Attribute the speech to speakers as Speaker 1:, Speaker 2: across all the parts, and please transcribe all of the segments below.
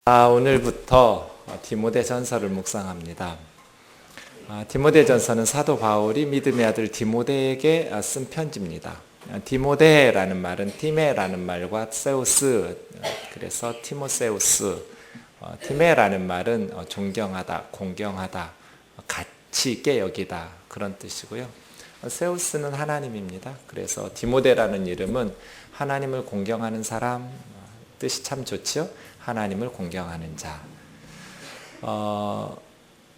Speaker 1: 오늘부터 디모데전서를 묵상합니다. 디모데전서는 사도 바울이 믿음의 아들 디모데에게 쓴 편지입니다. 디모데라는 말은 티메라는 말과 세우스, 그래서 티모세우스, 티메라는 말은 존경하다, 공경하다, 가치 있게 여기다, 그런 뜻이고요. 세우스는 하나님입니다. 그래서 디모데라는 이름은 하나님을 공경하는 사람, 뜻이 참 좋죠. 하나님을 공경하는 자.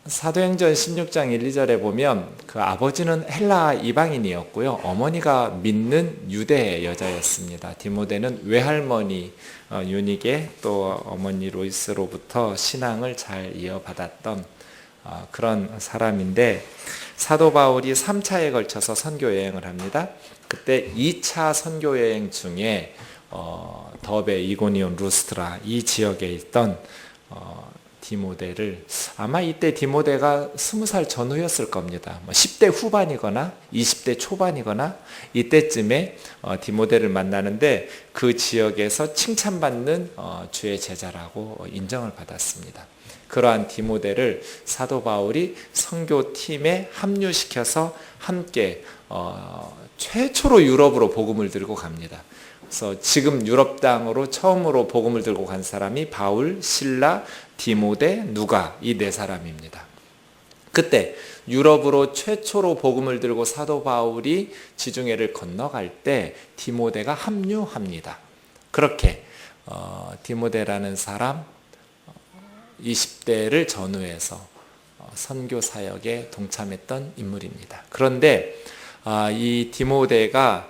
Speaker 1: 사도행전 16장 1, 2절에 보면 그 아버지는 헬라 이방인이었고요. 어머니가 믿는 유대 여자였습니다. 디모데는 외할머니 유니게 또 어머니 로이스로부터 신앙을 잘 이어받았던 그런 사람인데, 사도 바울이 3차에 걸쳐서 선교 여행을 합니다. 그때 2차 선교 여행 중에 더베, 이고니온, 루스트라 이 지역에 있던 디모데를, 아마 이때 디모데가 20살 전후였을 겁니다. 10대 후반이거나 20대 초반이거나 이때쯤에 디모데를 만나는데, 그 지역에서 칭찬받는 주의 제자라고 인정을 받았습니다. 그러한 디모데를 사도 바울이 선교팀에 합류시켜서 함께 최초로 유럽으로 복음을 들고 갑니다. 그래서 지금 유럽 땅으로 처음으로 복음을 들고 간 사람이 바울, 실라, 디모데, 누가, 이 네 사람입니다. 그때 유럽으로 최초로 복음을 들고 사도 바울이 지중해를 건너갈 때 디모데가 합류합니다. 그렇게 디모데라는 사람 20대를 전후해서 선교 사역에 동참했던 인물입니다. 그런데 이 디모데가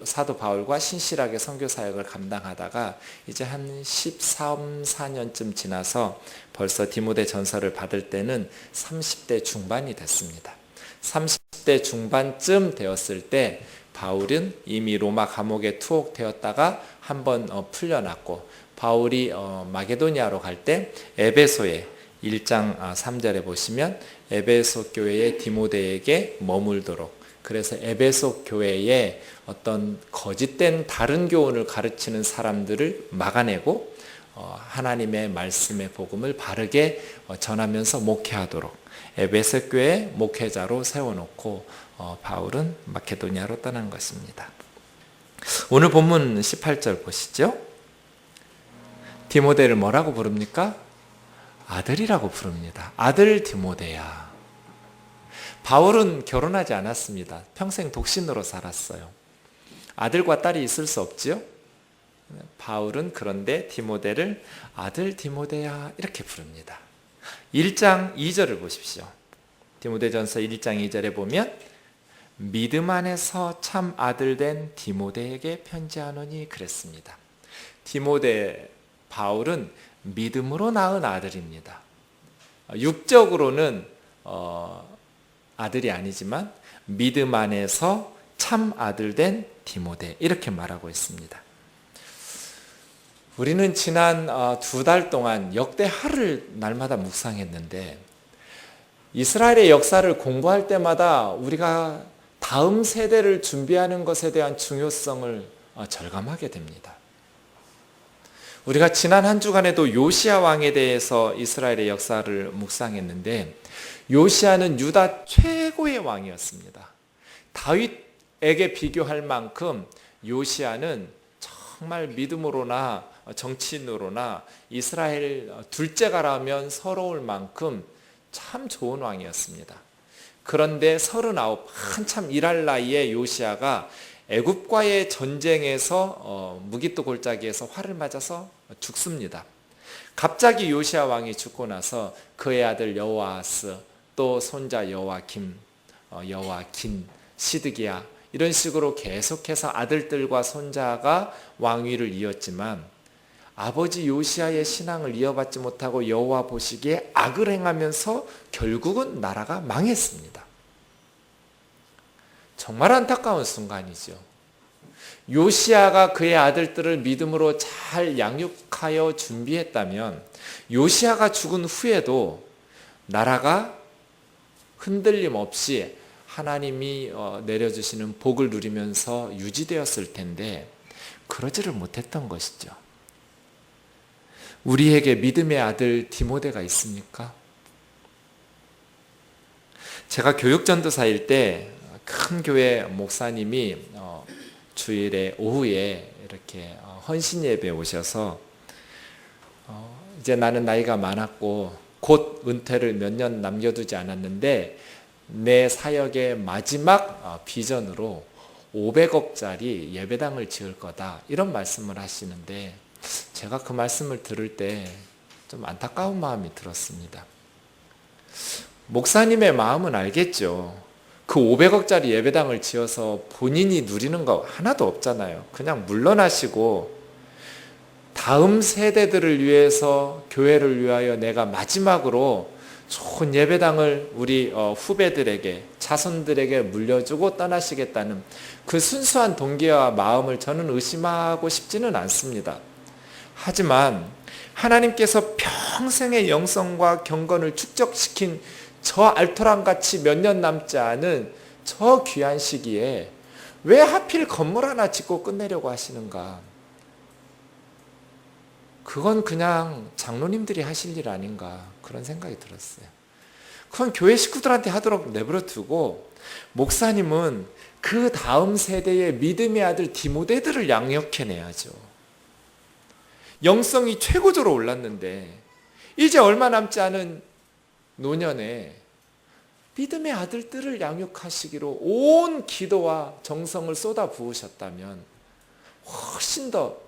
Speaker 1: 사도 바울과 신실하게 선교 사역을 감당하다가 이제 한 13, 14년쯤 지나서 벌써 디모데 전서를 받을 때는 30대 중반이 됐습니다. 30대 중반쯤 되었을 때 바울은 이미 로마 감옥에 투옥되었다가 한번 풀려났고, 바울이 마게도니아로 갈 때 에베소에 1장 3절에 보시면 에베소 교회의 디모데에게 머물도록, 그래서 에베소 교회에 어떤 거짓된 다른 교훈을 가르치는 사람들을 막아내고 하나님의 말씀의 복음을 바르게 전하면서 목회하도록 에베소 교회 목회자로 세워놓고 바울은 마케도니아로 떠난 것입니다. 오늘 본문 18절 보시죠. 디모데를 뭐라고 부릅니까? 아들이라고 부릅니다. 아들 디모데야. 바울은 결혼하지 않았습니다. 평생 독신으로 살았어요. 아들과 딸이 있을 수 없지요. 바울은 그런데 디모데를 아들 디모데야 이렇게 부릅니다. 1장 2절을 보십시오. 디모데전서 1장 2절에 보면 믿음 안에서 참 아들 된 디모데에게 편지하노니 그랬습니다. 디모데, 바울은 믿음으로 낳은 아들입니다. 육적으로는 아들이 아니지만 믿음 안에서 참 아들 된 디모데, 이렇게 말하고 있습니다. 우리는 지난 2달 동안 역대하를 날마다 묵상했는데, 이스라엘의 역사를 공부할 때마다 우리가 다음 세대를 준비하는 것에 대한 중요성을 절감하게 됩니다. 우리가 지난 한 주간에도 요시야 왕에 대해서 이스라엘의 역사를 묵상했는데, 요시야는 유다 최고의 왕이었습니다. 다윗에게 비교할 만큼 요시야는 정말 믿음으로나 정치인으로나 이스라엘 둘째가라면 서러울 만큼 참 좋은 왕이었습니다. 그런데 39, 한참 일할 나이에 요시야가 애굽과의 전쟁에서 무기또 골짜기에서 활을 맞아서 죽습니다. 갑자기 요시야 왕이 죽고 나서 그의 아들 여호아스, 또 손자 여호와김, 여호와긴, 시드기야, 이런 식으로 계속해서 아들들과 손자가 왕위를 이었지만 아버지 요시야의 신앙을 이어받지 못하고 여호와 보시기에 악을 행하면서 결국은 나라가 망했습니다. 정말 안타까운 순간이죠. 요시야가 그의 아들들을 믿음으로 잘 양육하여 준비했다면 요시야가 죽은 후에도 나라가 흔들림 없이 하나님이 내려주시는 복을 누리면서 유지되었을 텐데 그러지를 못했던 것이죠. 우리에게 믿음의 아들 디모데가 있습니까? 제가 교육전도사일 때 큰 교회 목사님이 주일에 오후에 이렇게 헌신 예배 오셔서 이제 나는 나이가 많았고 곧 은퇴를 몇 년 남겨두지 않았는데 내 사역의 마지막 비전으로 500억짜리 예배당을 지을 거다, 이런 말씀을 하시는데 제가 그 말씀을 들을 때 좀 안타까운 마음이 들었습니다. 목사님의 마음은 알겠죠. 그 500억짜리 예배당을 지어서 본인이 누리는 거 하나도 없잖아요. 그냥 물러나시고 다음 세대들을 위해서, 교회를 위하여 내가 마지막으로 좋은 예배당을 우리 후배들에게, 자손들에게 물려주고 떠나시겠다는 그 순수한 동기와 마음을 저는 의심하고 싶지는 않습니다. 하지만 하나님께서 평생의 영성과 경건을 축적시킨 저 알토란같이 몇 년 남지 않은 저 귀한 시기에 왜 하필 건물 하나 짓고 끝내려고 하시는가? 그건 그냥 장로님들이 하실 일 아닌가, 그런 생각이 들었어요. 그건 교회 식구들한테 하도록 내버려 두고 목사님은 그 다음 세대의 믿음의 아들 디모데들을 양육해내야죠. 영성이 최고조로 올랐는데 이제 얼마 남지 않은 노년에 믿음의 아들들을 양육하시기로 온 기도와 정성을 쏟아 부으셨다면 훨씬 더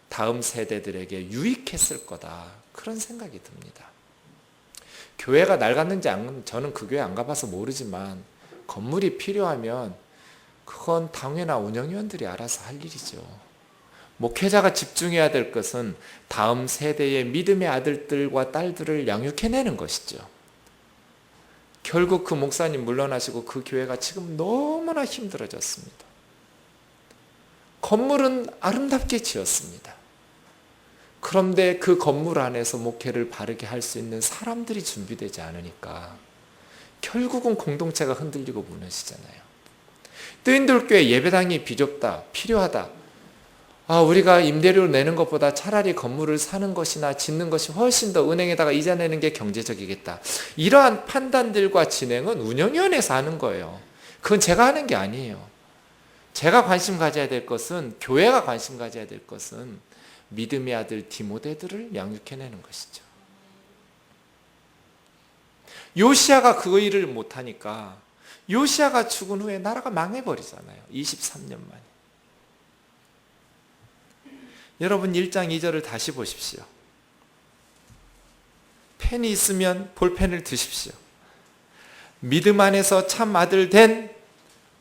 Speaker 1: 다음 세대들에게 유익했을 거다, 그런 생각이 듭니다. 교회가 낡았는지 저는 그 교회 안 가봐서 모르지만 건물이 필요하면 그건 당회나 운영위원들이 알아서 할 일이죠. 목회자가 집중해야 될 것은 다음 세대의 믿음의 아들들과 딸들을 양육해내는 것이죠. 결국 그 목사님 물러나시고 그 교회가 지금 너무나 힘들어졌습니다. 건물은 아름답게 지었습니다. 그런데 그 건물 안에서 목회를 바르게 할 수 있는 사람들이 준비되지 않으니까 결국은 공동체가 흔들리고 무너지잖아요. 뜨인돌교회 예배당이 비좁다, 필요하다. 우리가 임대료를 내는 것보다 차라리 건물을 사는 것이나 짓는 것이 훨씬 더 은행에다가 이자 내는 게 경제적이겠다. 이러한 판단들과 진행은 운영위원회에서 하는 거예요. 그건 제가 하는 게 아니에요. 제가 관심 가져야 될 것은, 교회가 관심 가져야 될 것은 믿음의 아들 디모데들을 양육해내는 것이죠. 요시야가 그 일을 못하니까 요시야가 죽은 후에 나라가 망해버리잖아요. 23년 만에. 여러분 1장 2절을 다시 보십시오. 펜이 있으면 볼펜을 드십시오. 믿음 안에서 참 아들 된,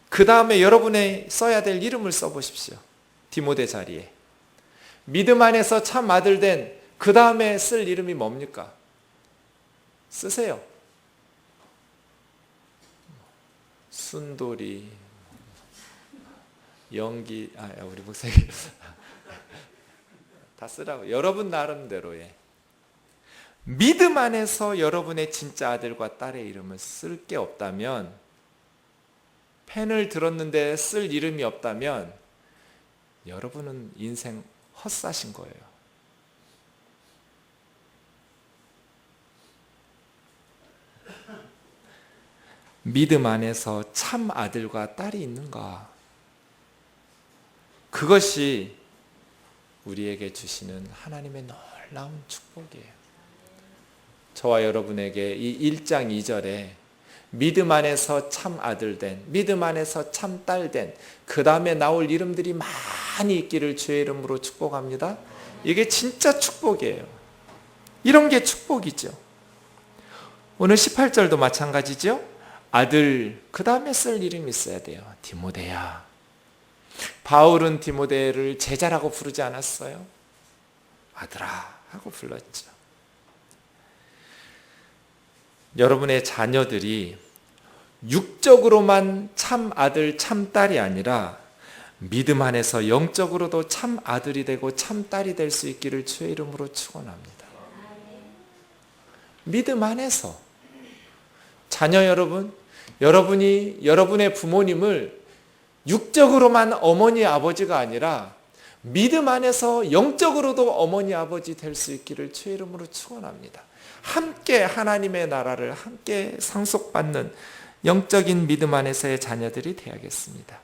Speaker 1: 그 다음에 여러분의 써야 될 이름을 써보십시오. 디모데 자리에. 믿음 안에서 참 아들 된, 그 다음에 쓸 이름이 뭡니까? 쓰세요. 순돌이, 연기, 우리 목사님 다 쓰라고. 여러분 나름대로의 믿음 안에서 여러분의 진짜 아들과 딸의 이름을 쓸 게 없다면, 펜을 들었는데 쓸 이름이 없다면 여러분은 인생 헛사신 거예요. 믿음 안에서 참 아들과 딸이 있는가? 그것이 우리에게 주시는 하나님의 놀라운 축복이에요. 저와 여러분에게 이 1장 2절에 믿음 안에서 참 아들 된, 믿음 안에서 참 딸 된, 그 다음에 나올 이름들이 많이 있기를 주의 이름으로 축복합니다. 이게 진짜 축복이에요. 이런 게 축복이죠. 오늘 18절도 마찬가지죠. 아들, 그 다음에 쓸 이름이 있어야 돼요. 디모데야. 바울은 디모데를 제자라고 부르지 않았어요. 아들아 하고 불렀죠. 여러분의 자녀들이 육적으로만 참 아들, 참 딸이 아니라 믿음 안에서 영적으로도 참 아들이 되고 참 딸이 될 수 있기를 주의 이름으로 축원합니다. 믿음 안에서 자녀 여러분, 여러분이 여러분의 부모님을 육적으로만 어머니 아버지가 아니라 믿음 안에서 영적으로도 어머니 아버지 될 수 있기를 주의 이름으로 축원합니다. 함께 하나님의 나라를 함께 상속받는 영적인 믿음 안에서의 자녀들이 되어야겠습니다.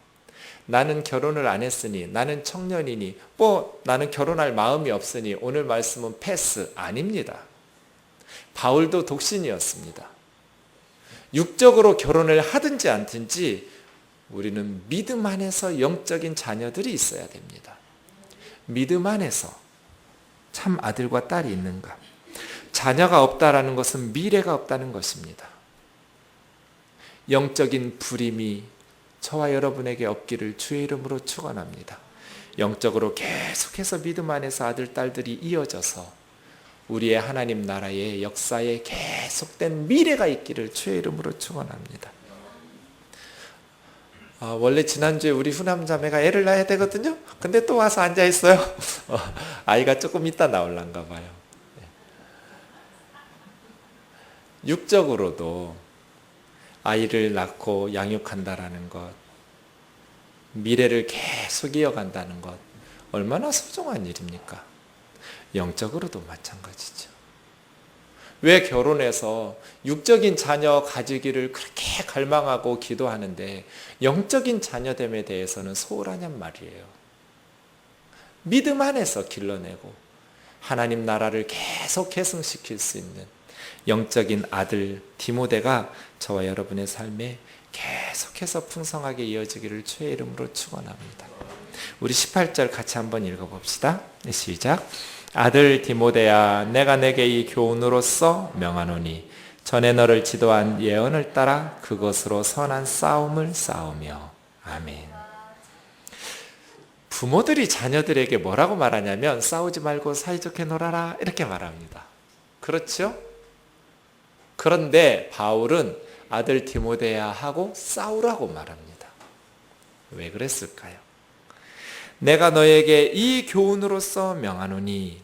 Speaker 1: 나는 결혼을 안 했으니, 나는 청년이니, 나는 결혼할 마음이 없으니 오늘 말씀은 패스 아닙니다. 바울도 독신이었습니다. 육적으로 결혼을 하든지 않든지 우리는 믿음 안에서 영적인 자녀들이 있어야 됩니다. 믿음 안에서 참 아들과 딸이 있는가? 자녀가 없다라는 것은 미래가 없다는 것입니다. 영적인 불임이 저와 여러분에게 없기를 주의 이름으로 축원합니다. 영적으로 계속해서 믿음 안에서 아들, 딸들이 이어져서 우리의 하나님 나라의 역사에 계속된 미래가 있기를 주의 이름으로 축원합니다. 원래 지난주에 우리 후남자매가 애를 낳아야 되거든요. 근데 또 와서 앉아있어요. 아이가 조금 이따 나올란가 봐요. 육적으로도 아이를 낳고 양육한다라는 것, 미래를 계속 이어간다는 것, 얼마나 소중한 일입니까? 영적으로도 마찬가지죠. 왜 결혼해서 육적인 자녀 가지기를 그렇게 갈망하고 기도하는데 영적인 자녀됨에 대해서는 소홀하냔 말이에요. 믿음 안에서 길러내고 하나님 나라를 계속 계승시킬 수 있는 영적인 아들 디모데가 저와 여러분의 삶에 계속해서 풍성하게 이어지기를 주의 이름으로 축원합니다. 우리 18절 같이 한번 읽어봅시다. 시작. 아들 디모데야, 내가 내게 이 교훈으로서 명하노니 전에 너를 지도한 예언을 따라 그것으로 선한 싸움을 싸우며. 아멘. 부모들이 자녀들에게 뭐라고 말하냐면 싸우지 말고 사이좋게 놀아라 이렇게 말합니다. 그렇죠? 그런데 바울은 아들 디모데야 하고 싸우라고 말합니다. 왜 그랬을까요? 내가 너에게 이 교훈으로서 명하노니,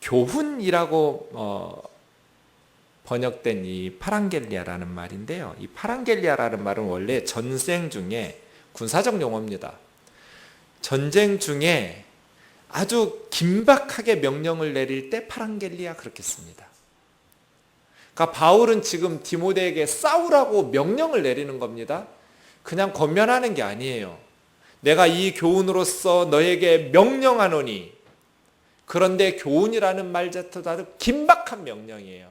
Speaker 1: 교훈이라고 번역된 이 파랑겔리아라는 말인데요. 이 파랑겔리아라는 말은 원래 전쟁 중에 군사적 용어입니다. 전쟁 중에 아주 긴박하게 명령을 내릴 때 파랑겔리아 그렇게 씁니다. 그러니까 바울은 지금 디모데에게 싸우라고 명령을 내리는 겁니다. 그냥 권면하는 게 아니에요. 내가 이 교훈으로서 너에게 명령하노니. 그런데 교훈이라는 말 자체도 아주 긴박한 명령이에요.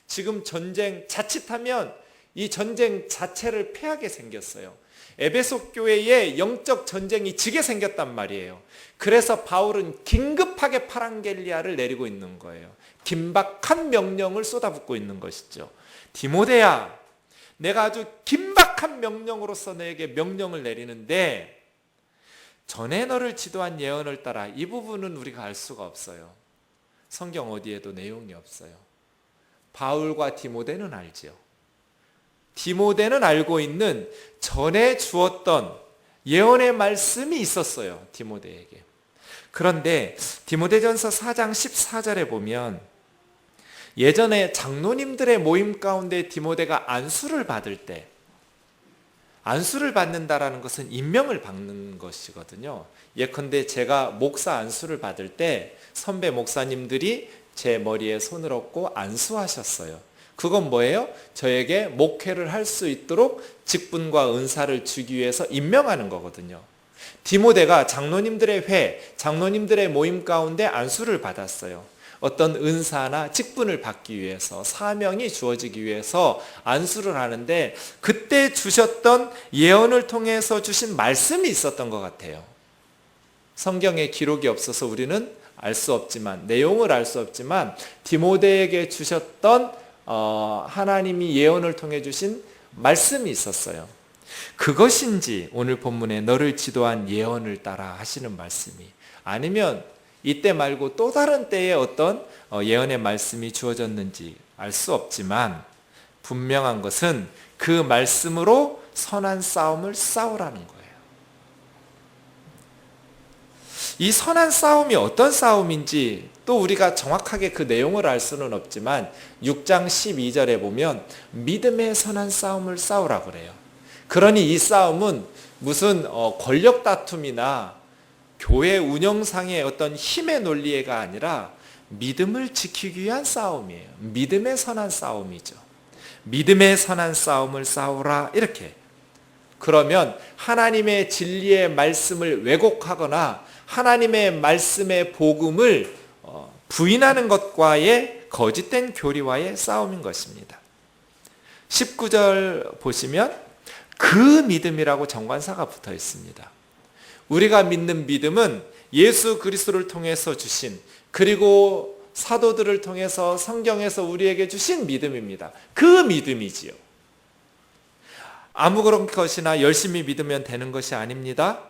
Speaker 1: 지금 전쟁 자칫하면 이 전쟁 자체를 패하게 생겼어요. 에베소 교회에 영적 전쟁이 지게 생겼단 말이에요. 그래서 바울은 긴급하게 파랑겔리아를 내리고 있는 거예요. 긴박한 명령을 쏟아붓고 있는 것이죠. 디모데야, 내가 아주 긴박한 명령으로서 너에게 명령을 내리는데 전에 너를 지도한 예언을 따라. 이 부분은 우리가 알 수가 없어요. 성경 어디에도 내용이 없어요. 바울과 디모데는 알죠. 디모데는 알고 있는 전에 주었던 예언의 말씀이 있었어요. 디모데에게. 그런데 디모데전서 4장 14절에 보면 예전에 장로님들의 모임 가운데 디모데가 안수를 받을 때, 안수를 받는다라는 것은 임명을 받는 것이거든요. 예컨대 제가 목사 안수를 받을 때 선배 목사님들이 제 머리에 손을 얹고 안수하셨어요. 그건 뭐예요? 저에게 목회를 할 수 있도록 직분과 은사를 주기 위해서 임명하는 거거든요. 디모데가 장로님들의 회, 장로님들의 모임 가운데 안수를 받았어요. 어떤 은사나 직분을 받기 위해서, 사명이 주어지기 위해서 안수를 하는데 그때 주셨던 예언을 통해서 주신 말씀이 있었던 것 같아요. 성경에 기록이 없어서 우리는 알 수 없지만, 내용을 알 수 없지만 디모데에게 주셨던 하나님이 예언을 통해 주신 말씀이 있었어요. 그것인지 오늘 본문에 너를 지도한 예언을 따라 하시는 말씀이, 아니면 이때 말고 또 다른 때에 어떤 예언의 말씀이 주어졌는지 알 수 없지만 분명한 것은 그 말씀으로 선한 싸움을 싸우라는 거예요. 이 선한 싸움이 어떤 싸움인지 또 우리가 정확하게 그 내용을 알 수는 없지만 6장 12절에 보면 믿음의 선한 싸움을 싸우라 그래요. 그러니 이 싸움은 무슨 권력 다툼이나 교회 운영상의 어떤 힘의 논리가 아니라 믿음을 지키기 위한 싸움이에요. 믿음의 선한 싸움이죠. 믿음의 선한 싸움을 싸우라, 이렇게. 그러면 하나님의 진리의 말씀을 왜곡하거나 하나님의 말씀의 복음을 부인하는 것과의 거짓된 교리와의 싸움인 것입니다. 19절 보시면 그 믿음이라고 정관사가 붙어 있습니다. 우리가 믿는 믿음은 예수 그리스도를 통해서 주신, 그리고 사도들을 통해서 성경에서 우리에게 주신 믿음입니다. 그 믿음이지요. 아무런 것이나 열심히 믿으면 되는 것이 아닙니다.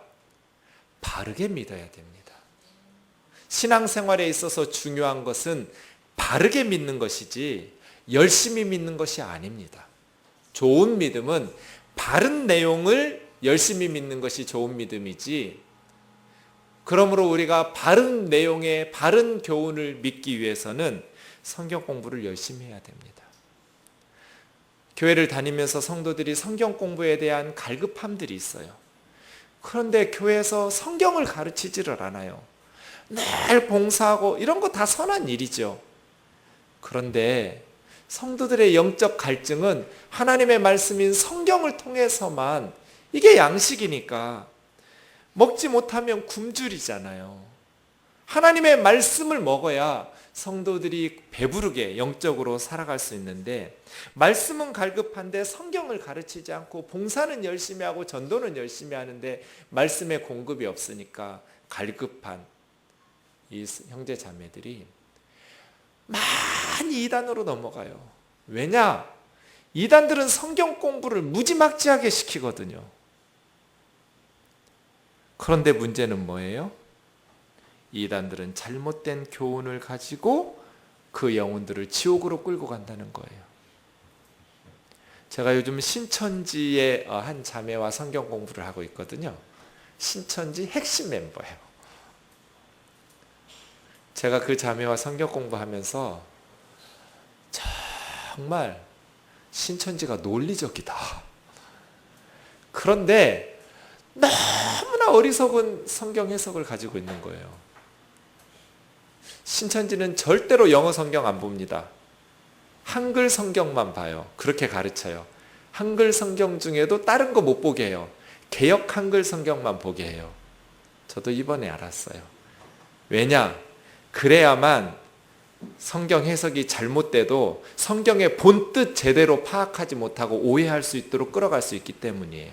Speaker 1: 바르게 믿어야 됩니다. 신앙생활에 있어서 중요한 것은 바르게 믿는 것이지 열심히 믿는 것이 아닙니다. 좋은 믿음은 바른 내용을 열심히 믿는 것이 좋은 믿음이지, 그러므로 우리가 바른 내용의 바른 교훈을 믿기 위해서는 성경 공부를 열심히 해야 됩니다. 교회를 다니면서 성도들이 성경 공부에 대한 갈급함들이 있어요. 그런데 교회에서 성경을 가르치지를 않아요. 늘 봉사하고 이런 거 다 선한 일이죠. 그런데 성도들의 영적 갈증은 하나님의 말씀인 성경을 통해서만, 이게 양식이니까 먹지 못하면 굶주리잖아요. 하나님의 말씀을 먹어야 성도들이 배부르게 영적으로 살아갈 수 있는데, 말씀은 갈급한데 성경을 가르치지 않고 봉사는 열심히 하고 전도는 열심히 하는데 말씀의 공급이 없으니까 갈급한 이 형제 자매들이 많이 이단으로 넘어가요. 왜냐? 이단들은 성경 공부를 무지막지하게 시키거든요. 그런데 문제는 뭐예요? 이단들은 잘못된 교훈을 가지고 그 영혼들을 지옥으로 끌고 간다는 거예요. 제가 요즘 신천지의 한 자매와 성경 공부를 하고 있거든요. 신천지 핵심 멤버예요. 제가 그 자매와 성경 공부하면서 정말 신천지가 논리적이다. 그런데 너무나 어리석은 성경 해석을 가지고 있는 거예요. 신천지는 절대로 영어 성경 안 봅니다. 한글 성경만 봐요. 그렇게 가르쳐요. 한글 성경 중에도 다른 거 못 보게 해요. 개역 한글 성경만 보게 해요. 저도 이번에 알았어요. 왜냐? 그래야만 성경 해석이 잘못돼도 성경의 본뜻 제대로 파악하지 못하고 오해할 수 있도록 끌어갈 수 있기 때문이에요.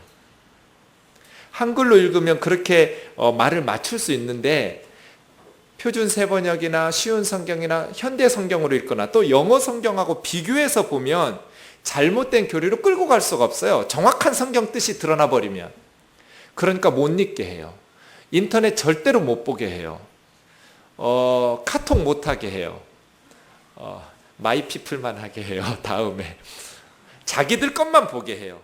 Speaker 1: 한글로 읽으면 그렇게 말을 맞출 수 있는데, 표준 세번역이나 쉬운 성경이나 현대 성경으로 읽거나 또 영어 성경하고 비교해서 보면 잘못된 교리로 끌고 갈 수가 없어요. 정확한 성경 뜻이 드러나 버리면. 그러니까 못 읽게 해요. 인터넷 절대로 못 보게 해요. 카톡 못 하게 해요. 마이피플만 하게 해요. 다음에 자기들 것만 보게 해요.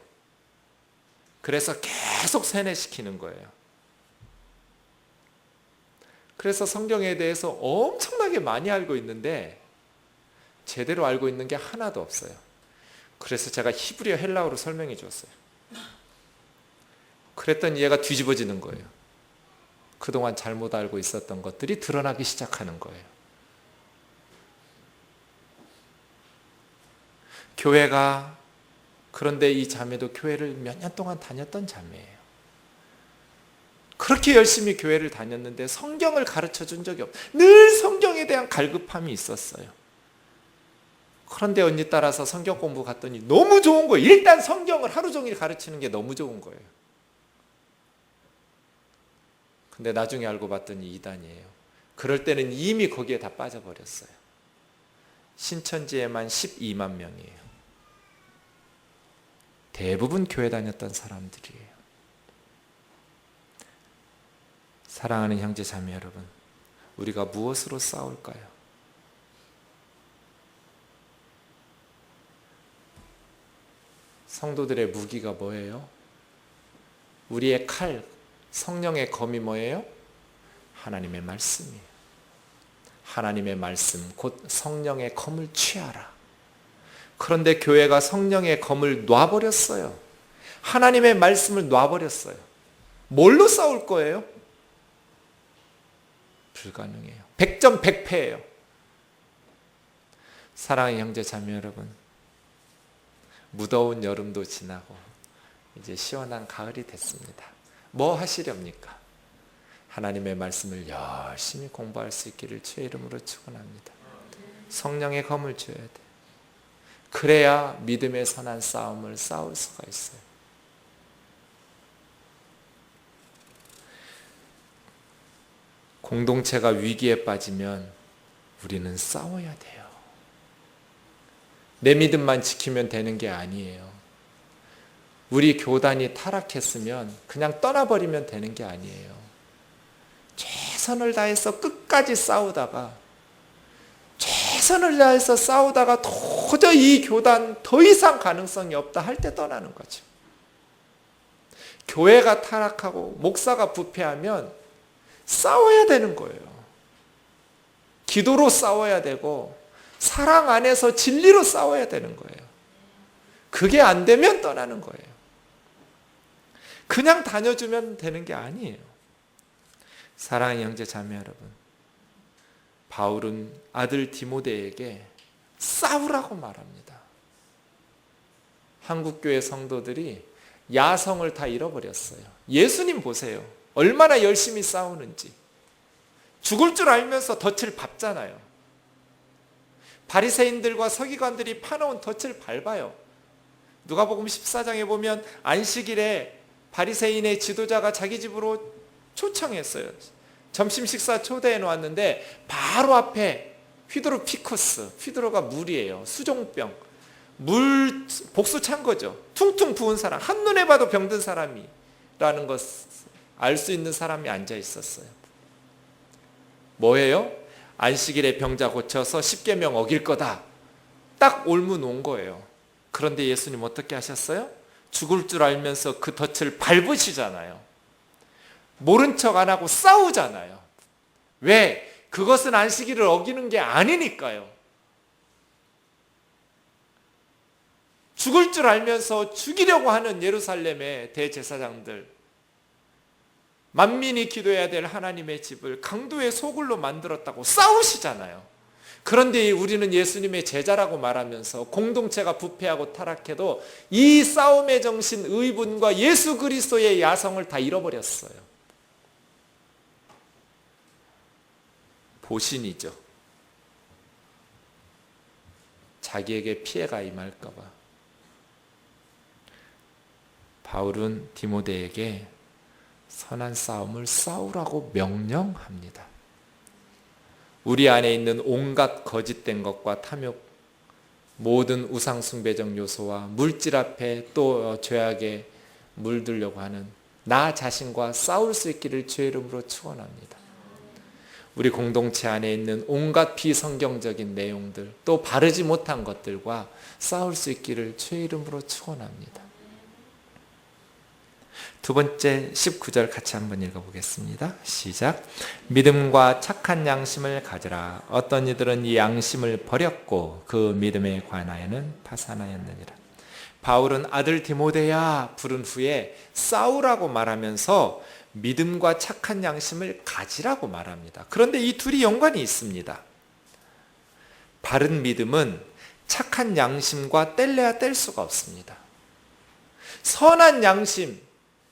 Speaker 1: 그래서 계속 세뇌시키는 거예요. 그래서 성경에 대해서 엄청나게 많이 알고 있는데 제대로 알고 있는 게 하나도 없어요. 그래서 제가 히브리어 헬라어로 설명해 줬어요. 그랬더니 얘가 뒤집어지는 거예요. 그동안 잘못 알고 있었던 것들이 드러나기 시작하는 거예요. 교회가, 그런데 이 자매도 교회를 몇 년 동안 다녔던 자매예요. 그렇게 열심히 교회를 다녔는데 성경을 가르쳐 준 적이 없어요. 늘 성경에 대한 갈급함이 있었어요. 그런데 언니 따라서 성경 공부 갔더니 너무 좋은 거예요. 일단 성경을 하루 종일 가르치는 게 너무 좋은 거예요. 근데 나중에 알고 봤더니 이단이에요. 그럴 때는 이미 거기에 다 빠져버렸어요. 신천지에만 12만 명이에요. 대부분 교회 다녔던 사람들이에요. 사랑하는 형제 자매 여러분, 우리가 무엇으로 싸울까요? 성도들의 무기가 뭐예요? 우리의 칼, 성령의 검이 뭐예요? 하나님의 말씀이에요. 하나님의 말씀, 곧 성령의 검을 취하라. 그런데 교회가 성령의 검을 놔버렸어요. 하나님의 말씀을 놔버렸어요. 뭘로 싸울 거예요? 불가능해요. 100점 100패예요. 사랑하는 형제 자매 여러분, 무더운 여름도 지나고 이제 시원한 가을이 됐습니다. 뭐 하시렵니까? 하나님의 말씀을 열심히 공부할 수 있기를 주의 이름으로 축원합니다. 성령의 검을 쥐어야 돼. 그래야 믿음의 선한 싸움을 싸울 수가 있어요. 공동체가 위기에 빠지면 우리는 싸워야 돼요. 내 믿음만 지키면 되는 게 아니에요. 우리 교단이 타락했으면 그냥 떠나버리면 되는 게 아니에요. 최선을 다해서 끝까지 싸우다가 도저히 이 교단 더 이상 가능성이 없다 할 때 떠나는 거죠. 교회가 타락하고 목사가 부패하면 싸워야 되는 거예요. 기도로 싸워야 되고 사랑 안에서 진리로 싸워야 되는 거예요. 그게 안 되면 떠나는 거예요. 그냥 다녀주면 되는 게 아니에요. 사랑하는 형제 자매 여러분, 바울은 아들 디모데에게 싸우라고 말합니다. 한국교회 성도들이 야성을 다 잃어버렸어요. 예수님 보세요. 얼마나 열심히 싸우는지. 죽을 줄 알면서 덫을 밟잖아요. 바리새인들과 서기관들이 파놓은 덫을 밟아요. 누가복음 14장에 보면 안식일에 바리새인의 지도자가 자기 집으로 초청했어요. 점심 식사 초대해 놓았는데 바로 앞에 휘드로피쿠스, 휘드로가 물이에요. 수종병. 물 복수 찬 거죠. 퉁퉁 부은 사람, 한눈에 봐도 병든 사람이라는 것 알 수 있는 사람이 앉아 있었어요. 뭐예요? 안식일에 병자 고쳐서 십계명 어길 거다. 딱 올무 놓은 거예요. 그런데 예수님 어떻게 하셨어요? 죽을 줄 알면서 그 덫을 밟으시잖아요. 모른 척 안 하고 싸우잖아요. 왜? 그것은 안식일을 어기는 게 아니니까요. 죽을 줄 알면서 죽이려고 하는 예루살렘의 대제사장들, 만민이 기도해야 될 하나님의 집을 강도의 소굴로 만들었다고 싸우시잖아요. 그런데 우리는 예수님의 제자라고 말하면서 공동체가 부패하고 타락해도 이 싸움의 정신, 의분과 예수 그리스도의 야성을 다 잃어버렸어요. 보신이죠. 자기에게 피해가 임할까 봐. 바울은 디모데에게 선한 싸움을 싸우라고 명령합니다. 우리 안에 있는 온갖 거짓된 것과 탐욕, 모든 우상숭배적 요소와 물질 앞에 또 죄악에 물들려고 하는 나 자신과 싸울 수 있기를 주의 이름으로 축원합니다. 우리 공동체 안에 있는 온갖 비성경적인 내용들, 또 바르지 못한 것들과 싸울 수 있기를 주의 이름으로 축원합니다. 두 번째 19절 같이 한번 읽어보겠습니다. 시작. 믿음과 착한 양심을 가지라. 어떤 이들은 이 양심을 버렸고 그 믿음에 관하여는 파산하였느니라. 바울은 아들 디모데야 부른 후에 싸우라고 말하면서 믿음과 착한 양심을 가지라고 말합니다. 그런데 이 둘이 연관이 있습니다. 바른 믿음은 착한 양심과 뗄래야 뗄 수가 없습니다. 선한 양심,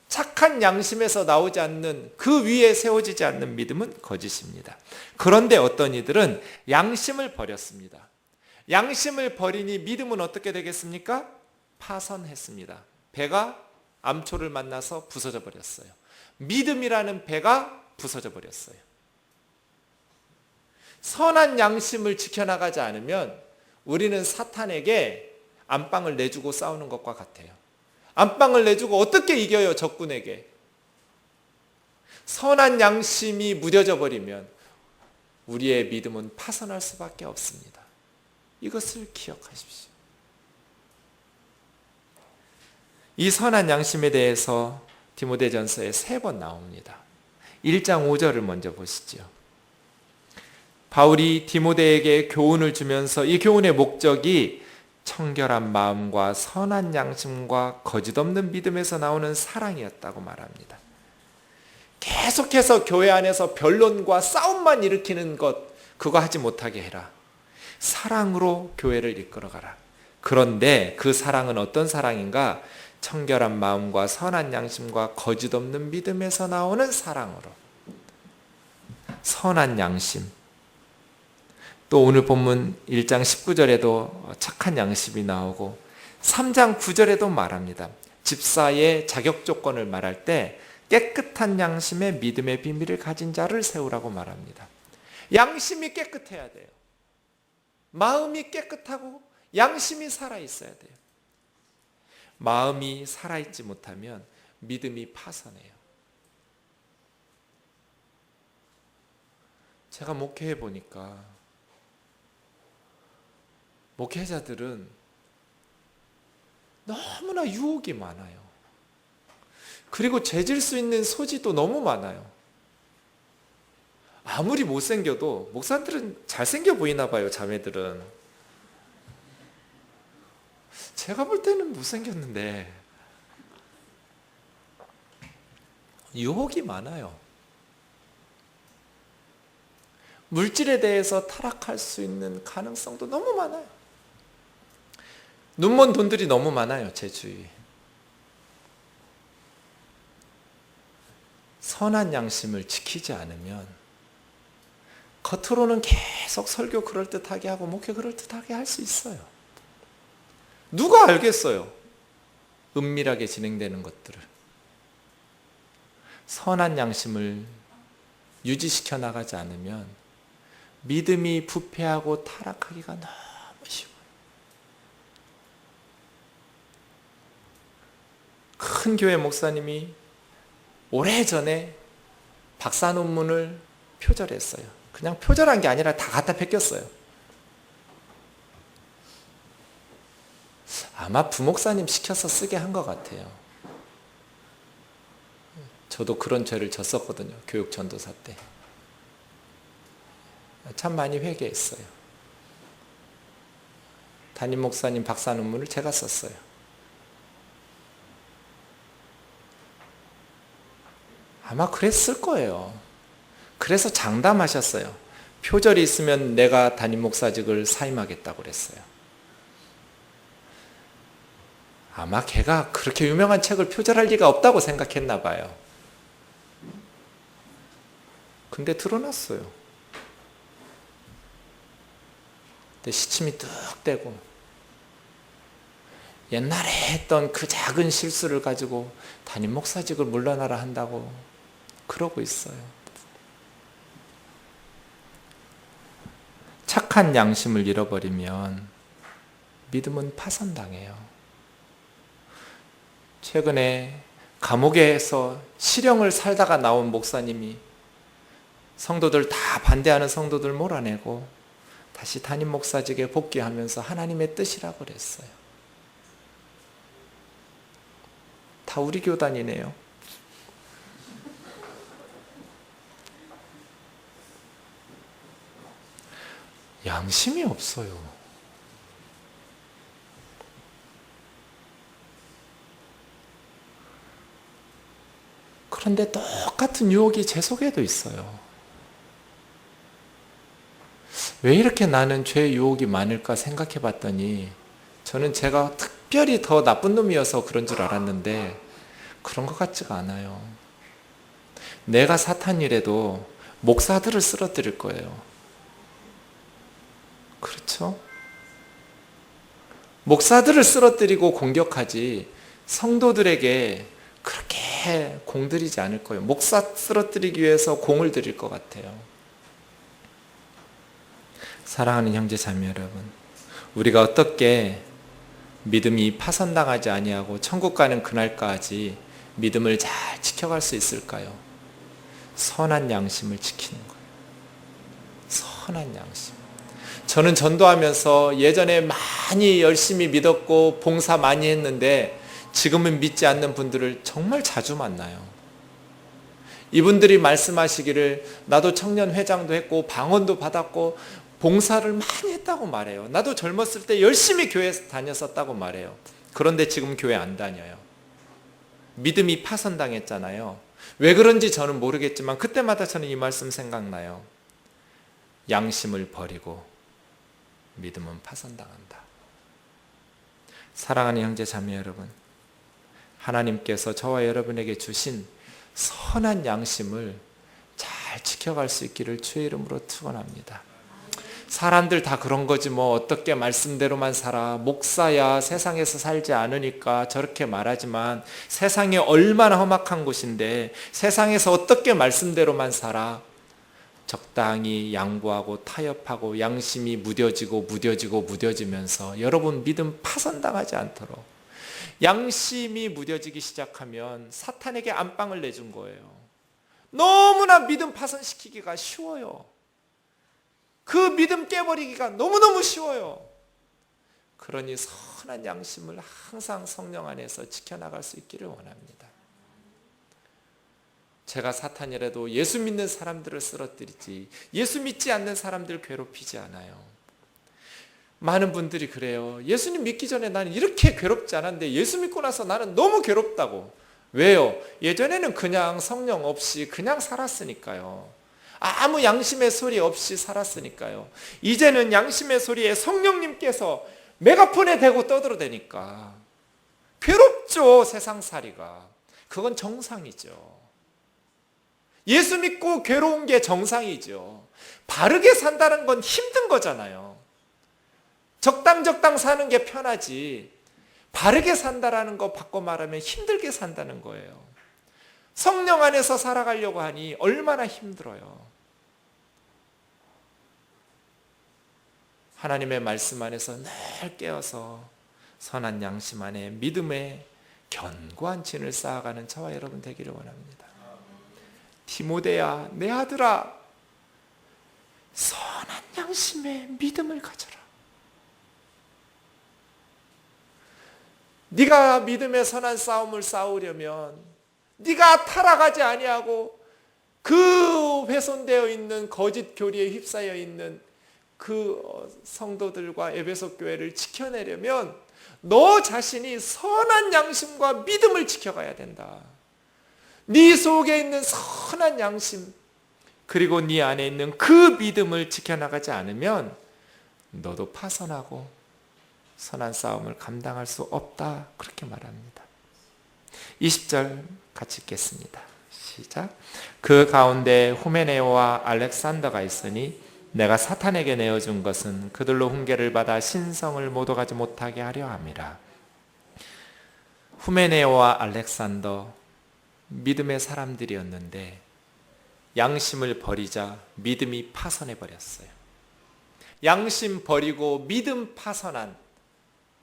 Speaker 1: 착한 양심에서 나오지 않는, 그 위에 세워지지 않는 믿음은 거짓입니다. 그런데 어떤 이들은 양심을 버렸습니다. 양심을 버리니 믿음은 어떻게 되겠습니까? 파선했습니다. 배가 암초를 만나서 부서져 버렸어요. 믿음이라는 배가 부서져 버렸어요. 선한 양심을 지켜나가지 않으면 우리는 사탄에게 안방을 내주고 싸우는 것과 같아요. 안방을 내주고 어떻게 이겨요, 적군에게? 선한 양심이 무뎌져 버리면 우리의 믿음은 파선할 수밖에 없습니다. 이것을 기억하십시오. 이 선한 양심에 대해서 디모데전서에 3번 나옵니다. 1장 5절을 먼저 보시죠. 바울이 디모데에게 교훈을 주면서 이 교훈의 목적이 청결한 마음과 선한 양심과 거짓없는 믿음에서 나오는 사랑이었다고 말합니다. 계속해서 교회 안에서 변론과 싸움만 일으키는 것, 그거 하지 못하게 해라. 사랑으로 교회를 이끌어가라. 그런데 그 사랑은 어떤 사랑인가? 청결한 마음과 선한 양심과 거짓 없는 믿음에서 나오는 사랑으로. 선한 양심. 또 오늘 본문 1장 19절에도 착한 양심이 나오고 3장 9절에도 말합니다. 집사의 자격 조건을 말할 때 깨끗한 양심의 믿음의 비밀을 가진 자를 세우라고 말합니다. 양심이 깨끗해야 돼요. 마음이 깨끗하고 양심이 살아있어야 돼요. 마음이 살아있지 못하면 믿음이 파산해요. 제가 목회해 보니까 목회자들은 너무나 유혹이 많아요. 그리고 죄질 수 있는 소지도 너무 많아요. 아무리 못생겨도 목사들은 잘생겨 보이나 봐요, 자매들은. 제가 볼 때는 못생겼는데 유혹이 많아요. 물질에 대해서 타락할 수 있는 가능성도 너무 많아요. 눈먼 돈들이 너무 많아요, 제 주위에. 선한 양심을 지키지 않으면 겉으로는 계속 설교 그럴듯하게 하고 목회 그럴듯하게 할 수 있어요. 누가 알겠어요? 은밀하게 진행되는 것들을. 선한 양심을 유지시켜 나가지 않으면 믿음이 부패하고 타락하기가 너무 쉬워요. 큰 교회 목사님이 오래전에 박사 논문을 표절했어요. 그냥 표절한 게 아니라 다 갖다 베꼈어요. 아마 부목사님 시켜서 쓰게 한 것 같아요. 저도 그런 죄를 졌었거든요. 교육 전도사 때. 참 많이 회개했어요. 담임 목사님 박사 논문을 제가 썼어요. 아마 그랬을 거예요. 그래서 장담하셨어요. 표절이 있으면 내가 담임 목사직을 사임하겠다고 그랬어요. 아마 걔가 그렇게 유명한 책을 표절할 리가 없다고 생각했나 봐요. 근데 드러났어요. 근데 시침이 뚝 떼고 옛날에 했던 그 작은 실수를 가지고 담임 목사직을 물러나라 한다고 그러고 있어요. 착한 양심을 잃어버리면 믿음은 파산당해요. 최근에 감옥에서 실형을 살다가 나온 목사님이 성도들 다 반대하는 성도들 몰아내고 다시 담임 목사직에 복귀하면서 하나님의 뜻이라고 그랬어요. 다 우리 교단이네요. 양심이 없어요. 그런데 똑같은 유혹이 제 속에도 있어요. 왜 이렇게 나는 죄의 유혹이 많을까 생각해 봤더니 저는 제가 특별히 더 나쁜 놈이어서 그런 줄 알았는데 그런 것 같지가 않아요. 내가 사탄이라도 목사들을 쓰러뜨릴 거예요. 그렇죠? 목사들을 쓰러뜨리고 공격하지 성도들에게 그렇게 공들이지 않을 거예요. 목사 쓰러뜨리기 위해서 공을 들일 것 같아요. 사랑하는 형제 자매 여러분, 우리가 어떻게 믿음이 파산당하지 아니하고 천국 가는 그날까지 믿음을 잘 지켜갈 수 있을까요? 선한 양심을 지키는 거예요. 선한 양심. 저는 전도하면서 예전에 많이 열심히 믿었고 봉사 많이 했는데 지금은 믿지 않는 분들을 정말 자주 만나요. 이분들이 말씀하시기를 나도 청년회장도 했고 방언도 받았고 봉사를 많이 했다고 말해요. 나도 젊었을 때 열심히 교회 다녔었다고 말해요. 그런데 지금 교회 안 다녀요. 믿음이 파산당했잖아요. 왜 그런지 저는 모르겠지만 그때마다 저는 이 말씀 생각나요. 양심을 버리고 믿음은 파손당한다. 사랑하는 형제 자매 여러분, 하나님께서 저와 여러분에게 주신 선한 양심을 잘 지켜갈 수 있기를 주의 이름으로 축원합니다. 사람들 다 그런 거지 뭐 어떻게 말씀대로만 살아, 목사야 세상에서 살지 않으니까 저렇게 말하지만 세상이 얼마나 험악한 곳인데 세상에서 어떻게 말씀대로만 살아. 적당히 양보하고 타협하고 양심이 무뎌지면서 여러분 믿음 파손당하지 않도록, 양심이 무뎌지기 시작하면 사탄에게 안방을 내준 거예요. 너무나 믿음 파손시키기가 쉬워요. 그 믿음 깨버리기가 너무너무 쉬워요. 그러니 선한 양심을 항상 성령 안에서 지켜나갈 수 있기를 원합니다. 제가 사탄이라도 예수 믿는 사람들을 쓰러뜨리지 예수 믿지 않는 사람들 괴롭히지 않아요. 많은 분들이 그래요. 예수님 믿기 전에 나는 이렇게 괴롭지 않았는데 예수 믿고 나서 나는 너무 괴롭다고. 왜요? 예전에는 그냥 성령 없이 그냥 살았으니까요. 아무 양심의 소리 없이 살았으니까요. 이제는 양심의 소리에 성령님께서 메가폰에 대고 떠들어대니까 괴롭죠. 세상살이가. 그건 정상이죠. 예수 믿고 괴로운 게 정상이죠. 바르게 산다는 건 힘든 거잖아요. 적당 사는 게 편하지 바르게 산다라는 거 바꿔 말하면 힘들게 산다는 거예요. 성령 안에서 살아가려고 하니 얼마나 힘들어요. 하나님의 말씀 안에서 늘 깨어서 선한 양심 안에 믿음의 견고한 진을 쌓아가는 저와 여러분 되기를 원합니다. 디모데야, 내 아들아, 선한 양심에 믿음을 가져라. 네가 믿음의 선한 싸움을 싸우려면 네가 타락하지 아니하고 그 훼손되어 있는 거짓 교리에 휩싸여 있는 그 성도들과 에베소 교회를 지켜내려면 너 자신이 선한 양심과 믿음을 지켜가야 된다. 네 속에 있는 선한 양심 그리고 네 안에 있는 그 믿음을 지켜나가지 않으면 너도 파선하고 선한 싸움을 감당할 수 없다. 그렇게 말합니다. 20절 같이 읽겠습니다. 시작. 그 가운데 후메네오와 알렉산더가 있으니 내가 사탄에게 내어준 것은 그들로 훈계를 받아 신성을 모두 가지 못하게 하려 함이라. 후메네오와 알렉산더 믿음의 사람들이었는데 양심을 버리자 믿음이 파선해 버렸어요. 양심 버리고 믿음 파선한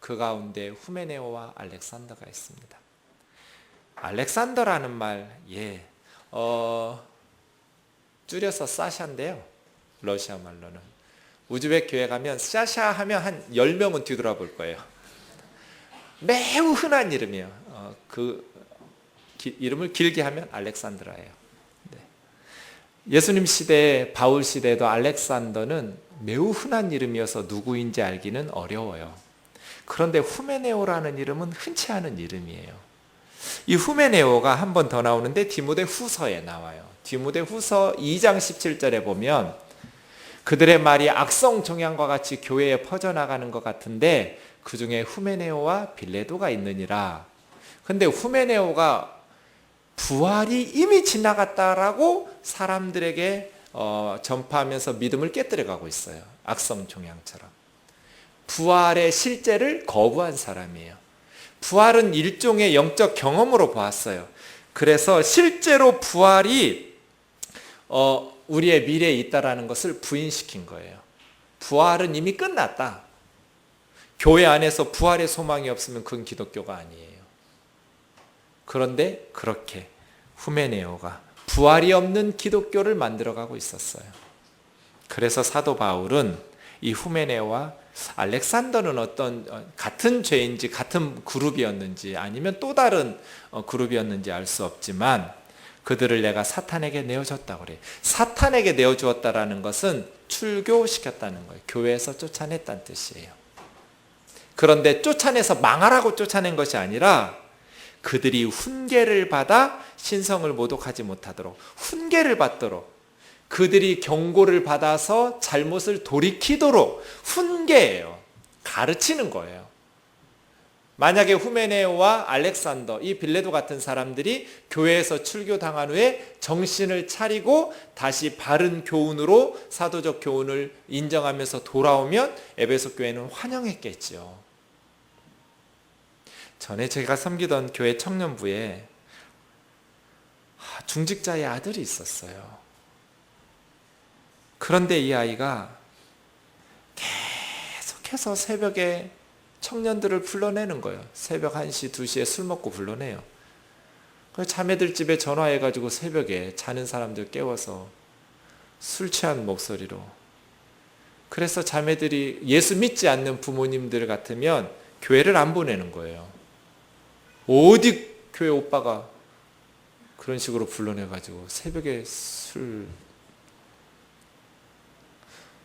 Speaker 1: 그 가운데 후메네오와 알렉산더가 있습니다. 알렉산더라는 말, 줄여서 사샤인데요. 러시아 말로는. 우즈벡 교회 가면 사샤 하면 한 10명은 뒤돌아볼 거예요. 매우 흔한 이름이에요. 이름을 길게 하면 알렉산드라예요. 네. 예수님 시대, 바울 시대에도 알렉산더는 매우 흔한 이름이어서 누구인지 알기는 어려워요. 그런데 후메네오라는 이름은 흔치 않은 이름이에요. 이 후메네오가 한 번 더 나오는데 디모데 후서에 나와요. 디모데 후서 2장 17절에 보면 그들의 말이 악성 종양과 같이 교회에 퍼져나가는 것 같은데 그 중에 후메네오와 빌레도가 있느니라. 근데 후메네오가 부활이 이미 지나갔다라고 사람들에게 전파하면서 믿음을 깨뜨려가고 있어요. 악성 종양처럼. 부활의 실제를 거부한 사람이에요. 부활은 일종의 영적 경험으로 보았어요. 그래서 실제로 부활이 우리의 미래에 있다라는 것을 부인시킨 거예요. 부활은 이미 끝났다. 교회 안에서 부활의 소망이 없으면 그건 기독교가 아니에요. 그런데 그렇게 후메네오가 부활이 없는 기독교를 만들어가고 있었어요. 그래서 사도 바울은 이 후메네오와 알렉산더는 어떤 같은 죄인지 같은 그룹이었는지 아니면 또 다른 그룹이었는지 알 수 없지만 그들을 내가 사탄에게 내어줬다고 그래요. 사탄에게 내어주었다라는 것은 출교시켰다는 거예요. 교회에서 쫓아냈다는 뜻이에요. 그런데 쫓아내서 망하라고 쫓아낸 것이 아니라 그들이 훈계를 받아 신성을 모독하지 못하도록, 훈계를 받도록, 그들이 경고를 받아서 잘못을 돌이키도록, 훈계예요. 가르치는 거예요. 만약에 후메네오와 알렉산더, 이 빌레도 같은 사람들이 교회에서 출교당한 후에 정신을 차리고 다시 바른 교훈으로 사도적 교훈을 인정하면서 돌아오면 에베소 교회는 환영했겠죠. 전에 제가 섬기던 교회 청년부에 중직자의 아들이 있었어요. 그런데 이 아이가 계속해서 새벽에 청년들을 불러내는 거예요. 새벽 1시, 2시에 술 먹고 불러내요. 자매들 집에 전화해가지고 새벽에 자는 사람들 깨워서 술 취한 목소리로. 그래서 자매들이 예수 믿지 않는 부모님들 같으면 교회를 안 보내는 거예요. 어디 교회 오빠가 그런 식으로 불러내가지고 새벽에 술.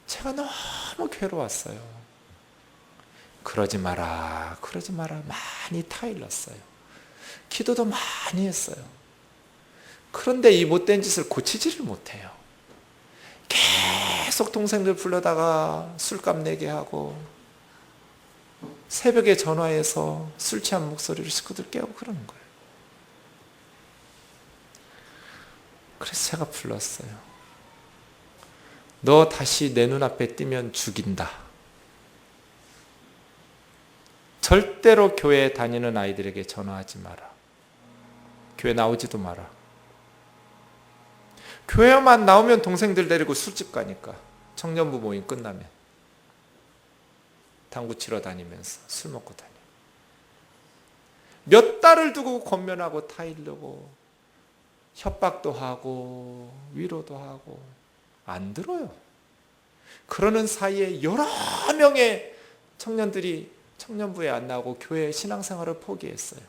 Speaker 1: 제가 너무 괴로웠어요. 그러지 마라, 그러지 마라 많이 타일렀어요. 기도도 많이 했어요. 그런데 이 못된 짓을 고치지를 못해요. 계속 동생들 불러다가 술값 내게 하고 새벽에 전화해서 술 취한 목소리로 식구들 깨우고 그러는 거예요. 그래서 제가 불렀어요. 너 다시 내 눈앞에 띄면 죽인다. 절대로 교회 다니는 아이들에게 전화하지 마라. 교회 나오지도 마라. 교회만 나오면 동생들 데리고 술집 가니까 청년부 모임 끝나면 당구 치러 다니면서 술 먹고 다녀. 몇 달을 두고 권면하고 타이르고 협박도 하고 위로도 하고 안 들어요. 그러는 사이에 여러 명의 청년들이 청년부에 안 나오고 교회 신앙생활을 포기했어요.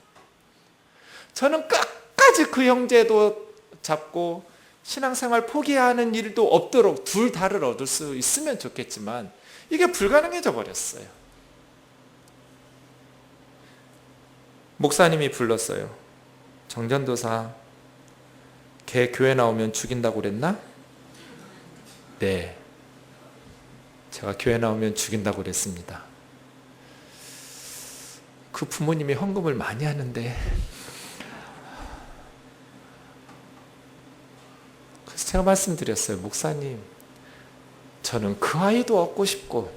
Speaker 1: 저는 끝까지 그 형제도 잡고 신앙생활 포기하는 일도 없도록 둘 다를 얻을 수 있으면 좋겠지만 이게 불가능해져 버렸어요. 목사님이 불렀어요. 정전도사, 걔 교회 나오면 죽인다고 그랬나? 네. 제가 교회 나오면 죽인다고 그랬습니다. 그 부모님이 헌금을 많이 하는데 그래서 제가 말씀드렸어요. 목사님, 저는 그 아이도 얻고 싶고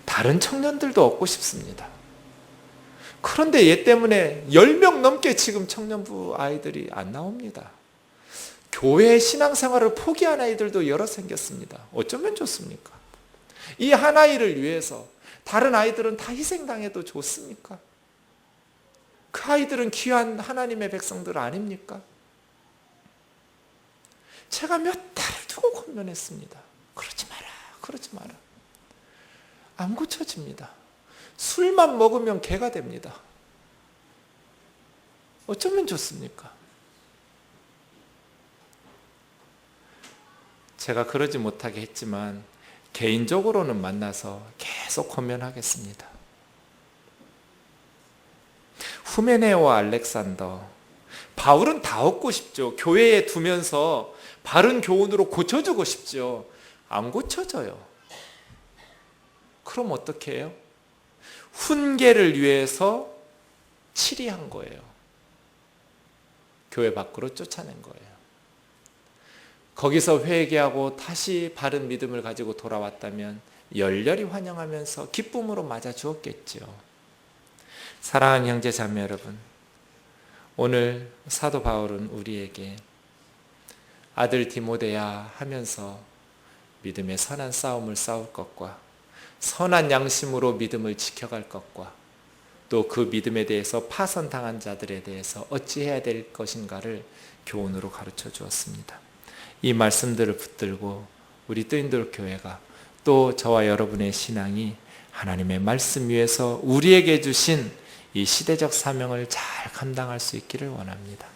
Speaker 1: 다른 청년들도 얻고 싶습니다. 그런데 얘 때문에 10명 넘게 지금 청년부 아이들이 안 나옵니다. 교회 신앙생활을 포기한 아이들도 여러 생겼습니다. 어쩌면 좋습니까? 이 한 아이를 위해서 다른 아이들은 다 희생당해도 좋습니까? 그 아이들은 귀한 하나님의 백성들 아닙니까? 제가 몇 달을 두고 권면했습니다. 그러지 마라, 그러지 마라. 안 고쳐집니다. 술만 먹으면 개가 됩니다. 어쩌면 좋습니까? 제가 그러지 못하게 했지만 개인적으로는 만나서 계속 권면하겠습니다. 후메네오와 알렉산더, 바울은 다 얻고 싶죠. 교회에 두면서 바른 교훈으로 고쳐주고 싶죠. 안 고쳐져요. 그럼 어떻게 해요? 훈계를 위해서 치리한 거예요. 교회 밖으로 쫓아낸 거예요. 거기서 회개하고 다시 바른 믿음을 가지고 돌아왔다면 열렬히 환영하면서 기쁨으로 맞아 주었겠죠. 사랑하는 형제 자매 여러분, 오늘 사도 바울은 우리에게 아들 디모데야 하면서 믿음의 선한 싸움을 싸울 것과 선한 양심으로 믿음을 지켜갈 것과 또 그 믿음에 대해서 파선당한 자들에 대해서 어찌해야 될 것인가를 교훈으로 가르쳐 주었습니다. 이 말씀들을 붙들고 우리 뜨인돌 교회가 또 저와 여러분의 신앙이 하나님의 말씀 위에서 우리에게 주신 이 시대적 사명을 잘 감당할 수 있기를 원합니다.